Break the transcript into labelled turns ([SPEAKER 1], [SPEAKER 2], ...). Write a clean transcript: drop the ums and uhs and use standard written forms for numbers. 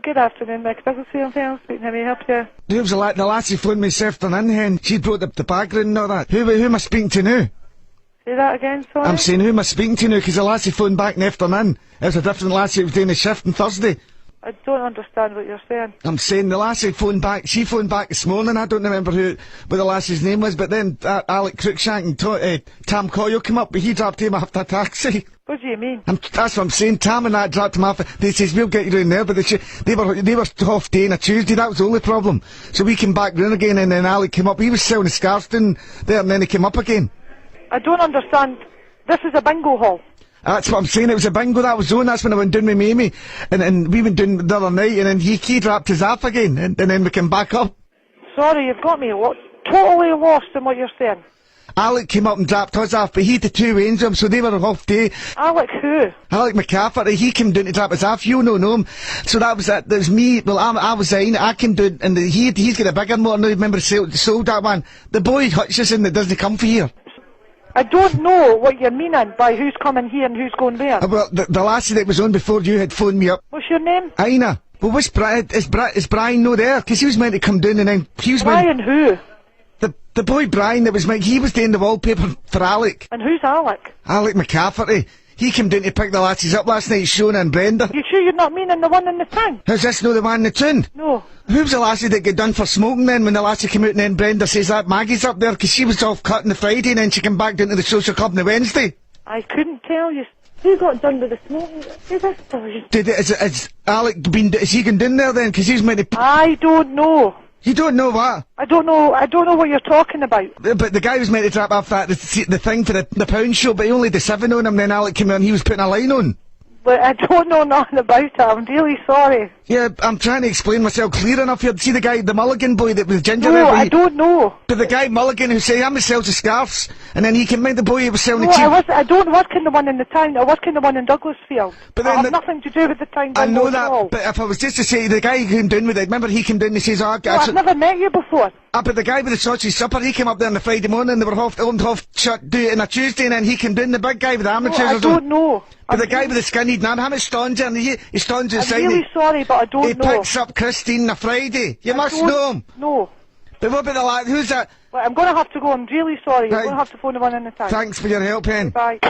[SPEAKER 1] Good afternoon, Mike Bigglesfield and Fair speaking. How may I help you?
[SPEAKER 2] Who was the lassie phoned me this afternoon, hen? She brought the background and all that. Who am I speaking to now?
[SPEAKER 1] Say that again, sorry?
[SPEAKER 2] I'm saying who am I speaking to now, because the lassie phoned back in the afternoon. It was a different lassie who was doing the shift on Thursday.
[SPEAKER 1] I don't understand what you're saying.
[SPEAKER 2] I'm saying the lassie phoned back, she phoned back this morning, I don't remember what the lassie's name was, but then Alec Cruikshank and Tam Coyle came up, but he dropped him after a taxi.
[SPEAKER 1] What do you mean?
[SPEAKER 2] That's what I'm saying. Tam and that dropped him off. They says, we'll get you in there, but they were off day on a Tuesday. That was the only problem. So we came back round again, and then Alec came up. He was selling the scarves down there, and then he came up again.
[SPEAKER 1] I don't understand. This is a bingo hall.
[SPEAKER 2] That's what I'm saying. It was a bingo that was on. That's when I went down with Mamie, and we went down the other night, and then he dropped his off again, and then we came back up.
[SPEAKER 1] Sorry, you've got me totally lost in what you're saying.
[SPEAKER 2] Alec came up and dropped us off, but he had the two wains of him, so they were off day.
[SPEAKER 1] Alec who?
[SPEAKER 2] Alec McCafferty, he came down to drop us off. You know him. So that was it. That was me. Well, I was in. I came down, and he's got a bigger motor now. Remember, sold that one. The boy Hutchison that doesn't come for here.
[SPEAKER 1] I don't know what you're meaning by who's coming here and who's going there.
[SPEAKER 2] Well, the lassie that was on before you had phoned me up.
[SPEAKER 1] What's your name?
[SPEAKER 2] Ina. Well, is Brian no there? Because he was meant to come down and then he was
[SPEAKER 1] Brian who?
[SPEAKER 2] The boy Brian that was he was doing the wallpaper for Alec.
[SPEAKER 1] And who's Alec?
[SPEAKER 2] Alec McCafferty. He came down to pick the lassies up last night, Shona and Brenda.
[SPEAKER 1] You sure you're not meaning the one in the town?
[SPEAKER 2] Is this no the one in the town?
[SPEAKER 1] No.
[SPEAKER 2] Who was the lassie that got done for smoking then when the lassie came out and then Brenda says that Maggie's up there because she was off cutting the Friday and then she came back down to the social club on the Wednesday?
[SPEAKER 1] I couldn't tell you. Who got done with the smoking? Who's this story?
[SPEAKER 2] Is Alec is he going down there then? Because he's meant to...
[SPEAKER 1] I don't know.
[SPEAKER 2] You don't know what?
[SPEAKER 1] I don't know what you're talking about.
[SPEAKER 2] But the guy was meant to drop off the thing for the pound show, but he only did 7 on him, then Alec came in and he was putting a line on.
[SPEAKER 1] But I don't know nothing about it, I'm really sorry.
[SPEAKER 2] Yeah, I'm trying to explain myself clear enough here. See the guy, the Mulligan boy that was ginger
[SPEAKER 1] No,
[SPEAKER 2] hair?
[SPEAKER 1] I don't know.
[SPEAKER 2] But the guy Mulligan who said, I'm going to sell the scarves, and then he came in, the boy who was selling the cheap...
[SPEAKER 1] I don't work in the one in the town, I work in the one in Douglasfield.
[SPEAKER 2] But
[SPEAKER 1] I
[SPEAKER 2] then
[SPEAKER 1] have nothing to do with the town.
[SPEAKER 2] I know that, but if I was just to say, the guy who came down with it, remember he came down and he says,
[SPEAKER 1] I've never met you before.
[SPEAKER 2] But the guy with the sausage supper, he came up there on the Friday morning, and they were half shut do it on a Tuesday, and then he came down, the big guy with the amateurs.
[SPEAKER 1] I don't know.
[SPEAKER 2] But the guy with the skinny nan, how much stands there, and he stands inside.
[SPEAKER 1] I'm really sorry, but I don't know.
[SPEAKER 2] He picks up Christine on a Friday. You must know him.
[SPEAKER 1] No.
[SPEAKER 2] But what about the lad? Who's that?
[SPEAKER 1] Well, I'm going to have to go. I'm really sorry.
[SPEAKER 2] Right.
[SPEAKER 1] I'm going to have to phone the one in the town.
[SPEAKER 2] Thanks for your help, Hen.
[SPEAKER 1] Bye.